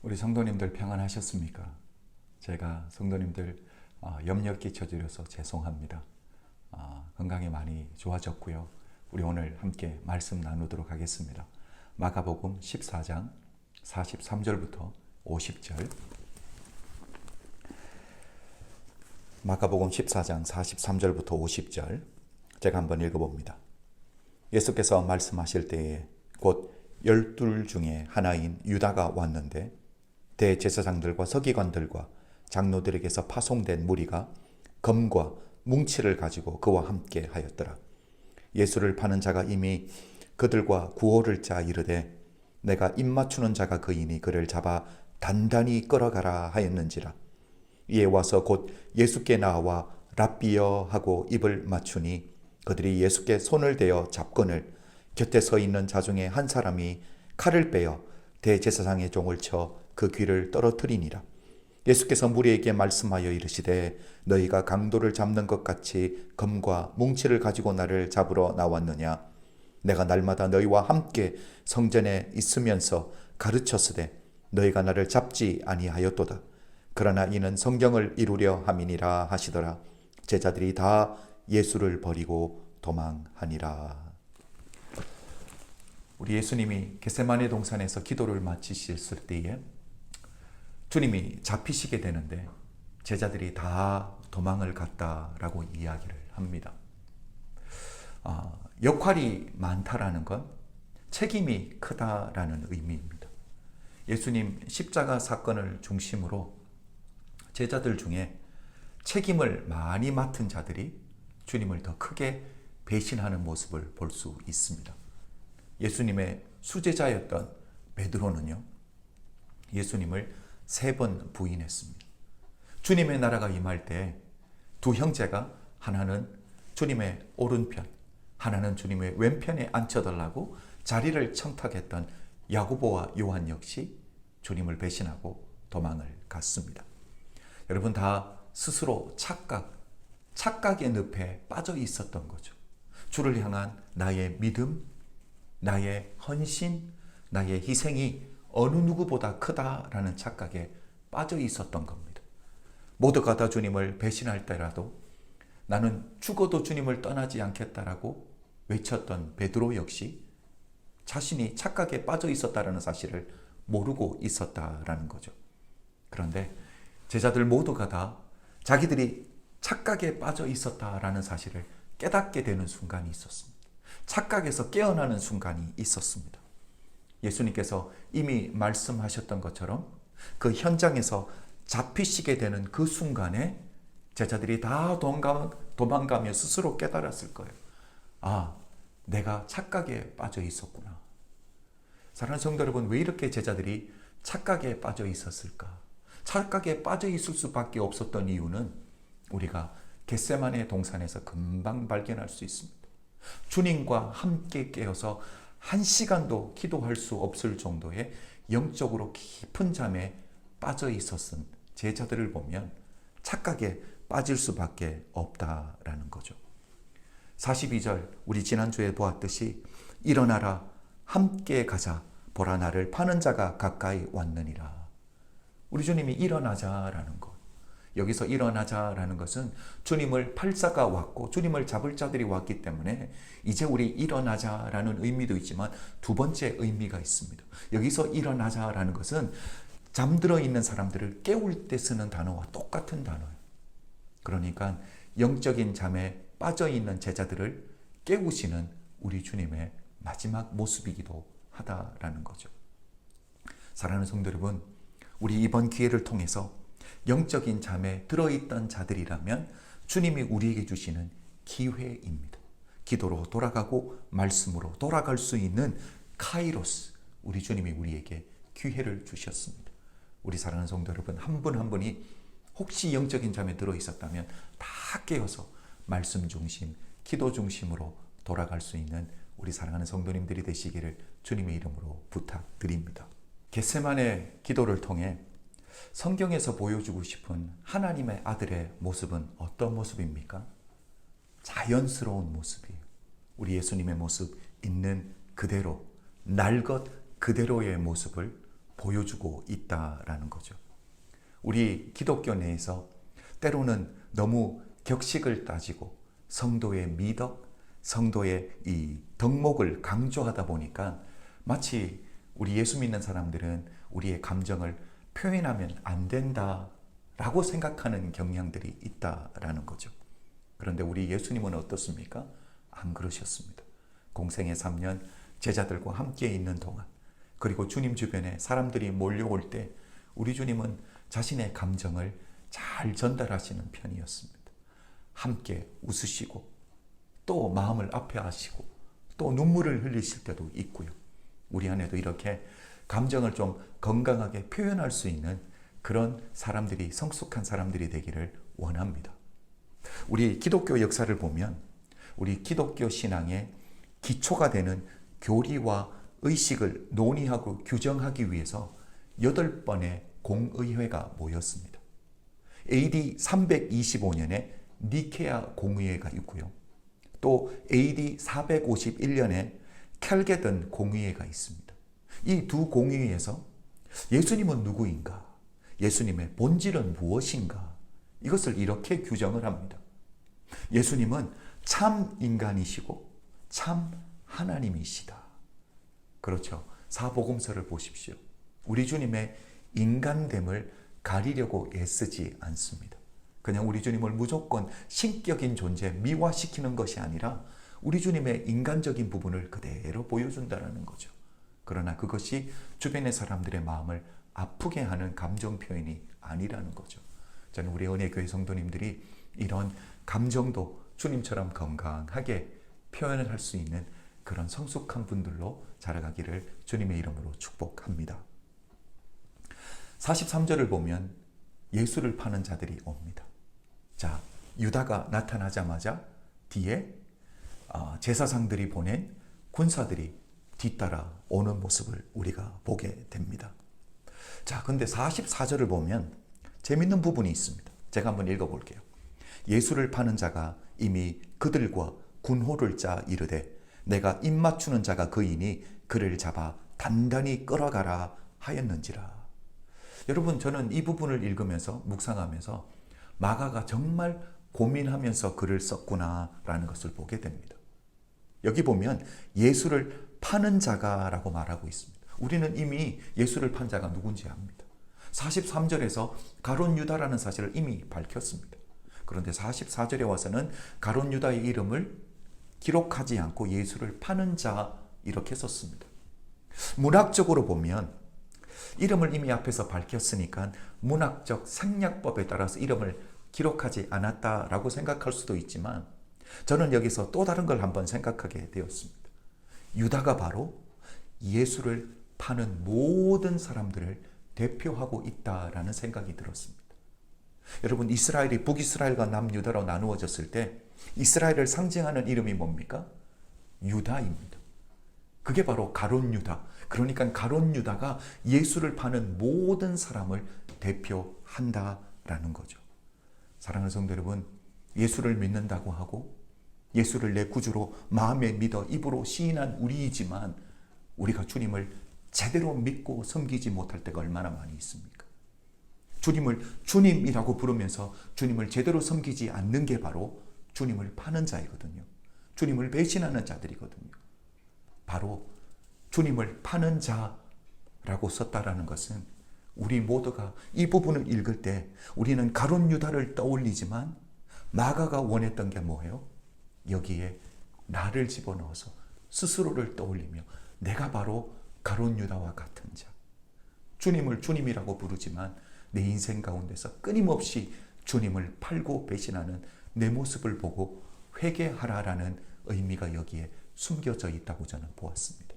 우리 성도님들 평안하셨습니까? 제가 성도님들 염려 끼쳐드려서 죄송합니다. 건강이 많이 좋아졌고요. 우리 오늘 함께 말씀 나누도록 하겠습니다. 마가복음 14장 43절부터 50절. 마가복음 14장 43절부터 50절. 제가 한번 읽어봅니다. 예수께서 말씀하실 때에 곧 12 중에 하나인 유다가 왔는데 대제사장들과 서기관들과 장로들에게서 파송된 무리가 검과 뭉치를 가지고 그와 함께 하였더라. 예수를 파는 자가 이미 그들과 구호를 짜 이르되 내가 입맞추는 자가 그이니 그를 잡아 단단히 끌어가라 하였는지라. 이에 와서 곧 예수께 나와 랍비여 하고 입을 맞추니 그들이 예수께 손을 대어 잡거늘 곁에 서 있는 자 중에 한 사람이 칼을 빼어 대제사장의 종을 쳐 그 귀를 떨어뜨리니라. 예수께서 무리에게 말씀하여 이르시되 너희가 강도를 잡는 것 같이 검과 뭉치를 가지고 나를 잡으러 나왔느냐. 내가 날마다 너희와 함께 성전에 있으면서 가르쳤으되 너희가 나를 잡지 아니하였도다. 그러나 이는 성경을 이루려 함이니라 하시더라. 제자들이 다 예수를 버리고 도망하니라. 우리 예수님이 겟세마네 동산에서 기도를 마치셨을 때에 주님이 잡히시게 되는데 제자들이 다 도망을 갔다라고 이야기를 합니다. 역할이 많다라는 건 책임이 크다라는 의미입니다. 예수님 십자가 사건을 중심으로 제자들 중에 책임을 많이 맡은 자들이 주님을 더 크게 배신하는 모습을 볼 수 있습니다. 예수님의 수제자였던 베드로는요, 예수님을 3번 부인했습니다. 주님의 나라가 임할 때 두 형제가 하나는 주님의 오른편, 하나는 주님의 왼편에 앉혀달라고 자리를 청탁했던 야고보와 요한 역시 주님을 배신하고 도망을 갔습니다. 여러분 다 스스로 착각의 늪에 빠져 있었던 거죠. 주를 향한 나의 믿음, 나의 헌신, 나의 희생이 어느 누구보다 크다라는 착각에 빠져 있었던 겁니다. 모두가 다 주님을 배신할 때라도 나는 죽어도 주님을 떠나지 않겠다라고 외쳤던 베드로 역시 자신이 착각에 빠져 있었다라는 사실을 모르고 있었다라는 거죠. 그런데 제자들 모두가 다 자기들이 착각에 빠져 있었다라는 사실을 깨닫게 되는 순간이 있었습니다. 착각에서 깨어나는 순간이 있었습니다. 예수님께서 이미 말씀하셨던 것처럼 그 현장에서 잡히시게 되는 그 순간에 제자들이 다 도망가며 스스로 깨달았을 거예요. 내가 착각에 빠져 있었구나. 사랑하는 성도 여러분, 왜 이렇게 제자들이 착각에 빠져 있었을까? 착각에 빠져 있을 수밖에 없었던 이유는 우리가 겟세마네 동산에서 금방 발견할 수 있습니다. 주님과 함께 깨어서 1시간도 기도할 수 없을 정도의 영적으로 깊은 잠에 빠져 있었던 제자들을 보면 착각에 빠질 수밖에 없다라는 거죠. 42절 우리 지난주에 보았듯이 일어나라 함께 가자 보라 나를 파는 자가 가까이 왔느니라. 우리 주님이 일어나자라는 것, 여기서 일어나자라는 것은 주님을 팔 자가 왔고 주님을 잡을 자들이 왔기 때문에 이제 우리 일어나자라는 의미도 있지만 두 번째 의미가 있습니다. 여기서 일어나자라는 것은 잠들어 있는 사람들을 깨울 때 쓰는 단어와 똑같은 단어예요. 그러니까 영적인 잠에 빠져 있는 제자들을 깨우시는 우리 주님의 마지막 모습이기도 하다라는 거죠. 사랑하는 성도 여러분, 우리 이번 기회를 통해서 영적인 잠에 들어있던 자들이라면 주님이 우리에게 주시는 기회입니다. 기도로 돌아가고 말씀으로 돌아갈 수 있는 카이로스, 우리 주님이 우리에게 기회를 주셨습니다. 우리 사랑하는 성도 여러분, 한 분 한 분이 혹시 영적인 잠에 들어있었다면 다 깨어서 말씀 중심, 기도 중심으로 돌아갈 수 있는 우리 사랑하는 성도님들이 되시기를 주님의 이름으로 부탁드립니다. 겟세마네 기도를 통해 성경에서 보여주고 싶은 하나님의 아들의 모습은 어떤 모습입니까? 자연스러운 모습이에요. 우리 예수님의 모습 있는 그대로, 날 것 그대로의 모습을 보여주고 있다라는 거죠. 우리 기독교 내에서 때로는 너무 격식을 따지고 성도의 미덕, 성도의 이 덕목을 강조하다 보니까 마치 우리 예수 믿는 사람들은 우리의 감정을 표현하면 안 된다라고 생각하는 경향들이 있다라는 거죠. 그런데 우리 예수님은 어떻습니까? 안 그러셨습니다. 공생의 3년 제자들과 함께 있는 동안, 그리고 주님 주변에 사람들이 몰려올 때 우리 주님은 자신의 감정을 잘 전달하시는 편이었습니다. 함께 웃으시고 또 마음을 아파하시고 또 눈물을 흘리실 때도 있고요. 우리 안에도 이렇게 감정을 좀 건강하게 표현할 수 있는 그런 사람들이, 성숙한 사람들이 되기를 원합니다. 우리 기독교 역사를 보면 우리 기독교 신앙의 기초가 되는 교리와 의식을 논의하고 규정하기 위해서 8번의 공의회가 모였습니다. AD 325년에 니케아 공의회가 있고요. 또 AD 451년에 켈게던 공의회가 있습니다. 이 두 공의회에서 예수님은 누구인가? 예수님의 본질은 무엇인가? 이것을 이렇게 규정을 합니다. 예수님은 참 인간이시고 참 하나님이시다. 그렇죠. 사복음서를 보십시오. 우리 주님의 인간됨을 가리려고 애쓰지 않습니다. 그냥 우리 주님을 무조건 신격인 존재, 미화시키는 것이 아니라 우리 주님의 인간적인 부분을 그대로 보여준다는 거죠. 그러나 그것이 주변의 사람들의 마음을 아프게 하는 감정 표현이 아니라는 거죠. 저는 우리 은혜교회 성도님들이 이런 감정도 주님처럼 건강하게 표현을 할 수 있는 그런 성숙한 분들로 자라가기를 주님의 이름으로 축복합니다. 43절을 보면 예수를 파는 자들이 옵니다. 자, 유다가 나타나자마자 뒤에 제사장들이 보낸 군사들이 뒤따라 오는 모습을 우리가 보게 됩니다. 자, 근데 44절을 보면 재밌는 부분이 있습니다. 제가 한번 읽어볼게요. 예수를 파는 자가 이미 그들과 군호를 짜 이르되 내가 입맞추는 자가 그이니 그를 잡아 단단히 끌어가라 하였는지라. 여러분, 저는 이 부분을 읽으면서 묵상하면서 마가가 정말 고민하면서 글을 썼구나라는 것을 보게 됩니다. 여기 보면 예수를 파는 자가라고 말하고 있습니다. 우리는 이미 예수를 판 자가 누군지 압니다. 43절에서 가룟 유다라는 사실을 이미 밝혔습니다. 그런데 44절에 와서는 가룟 유다의 이름을 기록하지 않고 예수를 파는 자 이렇게 썼습니다. 문학적으로 보면 이름을 이미 앞에서 밝혔으니까 문학적 생략법에 따라서 이름을 기록하지 않았다라고 생각할 수도 있지만 저는 여기서 또 다른 걸 한번 생각하게 되었습니다. 유다가 바로 예수를 파는 모든 사람들을 대표하고 있다라는 생각이 들었습니다. 여러분, 이스라엘이 북이스라엘과 남유다로 나누어졌을 때 이스라엘을 상징하는 이름이 뭡니까? 유다입니다. 그게 바로 가룟 유다. 그러니까 가룟 유다가 예수를 파는 모든 사람을 대표한다라는 거죠. 사랑하는 성도 여러분, 예수를 믿는다고 하고 예수를 내 구주로 마음에 믿어 입으로 시인한 우리이지만 우리가 주님을 제대로 믿고 섬기지 못할 때가 얼마나 많이 있습니까? 주님을 주님이라고 부르면서 주님을 제대로 섬기지 않는 게 바로 주님을 파는 자이거든요. 주님을 배신하는 자들이거든요. 바로 주님을 파는 자라고 썼다라는 것은 우리 모두가 이 부분을 읽을 때 우리는 가룟 유다를 떠올리지만 마가가 원했던 게 뭐예요? 여기에 나를 집어넣어서 스스로를 떠올리며 내가 바로 가룟 유다와 같은 자. 주님을 주님이라고 부르지만 내 인생 가운데서 끊임없이 주님을 팔고 배신하는 내 모습을 보고 회개하라라는 의미가 여기에 숨겨져 있다고 저는 보았습니다.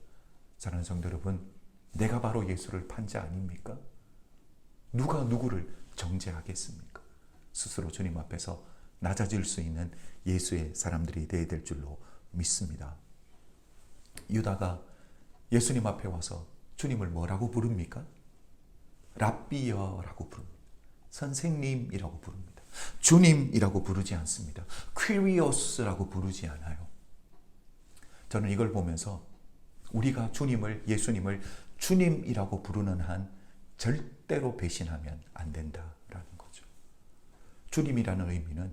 사랑하는 성도 여러분, 내가 바로 예수를 판 자 아닙니까? 누가 누구를 정죄하겠습니까? 스스로 주님 앞에서 낮아질 수 있는 예수의 사람들이 되어야 될 줄로 믿습니다. 유다가 예수님 앞에 와서 주님을 뭐라고 부릅니까? 랍비여라고 부릅니다. 선생님이라고 부릅니다. 주님이라고 부르지 않습니다. 퀴리오스라고 부르지 않아요. 저는 이걸 보면서 우리가 주님을, 예수님을 주님이라고 부르는 한 절대로 배신하면 안 된다라는 거죠. 주님이라는 의미는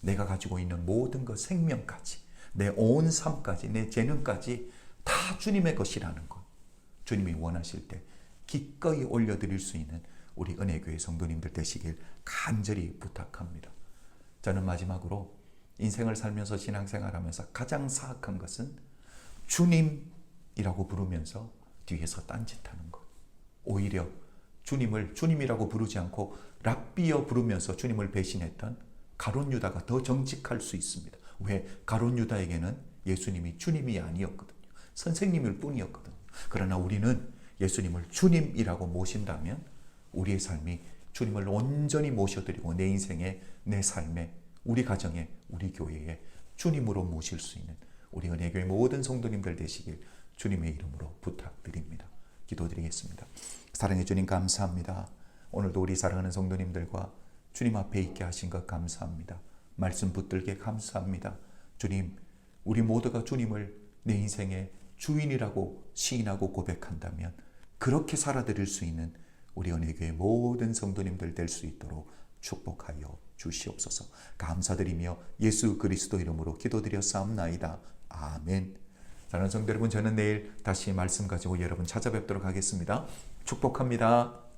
내가 가지고 있는 모든 것, 생명까지, 내 온 삶까지, 내 재능까지 다 주님의 것이라는 것. 주님이 원하실 때 기꺼이 올려드릴 수 있는 우리 은혜교회 성도님들 되시길 간절히 부탁합니다. 저는 마지막으로 인생을 살면서 신앙생활하면서 가장 사악한 것은 주님이라고 부르면서 뒤에서 딴짓하는 것. 오히려 주님을 주님이라고 부르지 않고 랍비여 부르면서 주님을 배신했던 가룟 유다가 더 정직할 수 있습니다. 왜? 가룟 유다에게는 예수님이 주님이 아니었거든요. 선생님일 뿐이었거든요. 그러나 우리는 예수님을 주님이라고 모신다면 우리의 삶이 주님을 온전히 모셔드리고 내 인생에, 내 삶에, 우리 가정에, 우리 교회에 주님으로 모실 수 있는 우리 은혜교회 모든 성도님들 되시길 주님의 이름으로 부탁드립니다. 기도드리겠습니다. 사랑해 주님 감사합니다. 오늘도 우리 사랑하는 성도님들과 주님 앞에 있게 하신 것 감사합니다. 말씀 붙들게 감사합니다. 주님, 우리 모두가 주님을 내 인생의 주인이라고 시인하고 고백한다면 그렇게 살아드릴 수 있는 우리 은혜교회 모든 성도님들 될 수 있도록 축복하여 주시옵소서. 감사드리며 예수 그리스도 이름으로 기도드렸사옵나이다. 아멘. 사랑하는 성도 여러분, 저는 내일 다시 말씀 가지고 여러분 찾아뵙도록 하겠습니다. 축복합니다.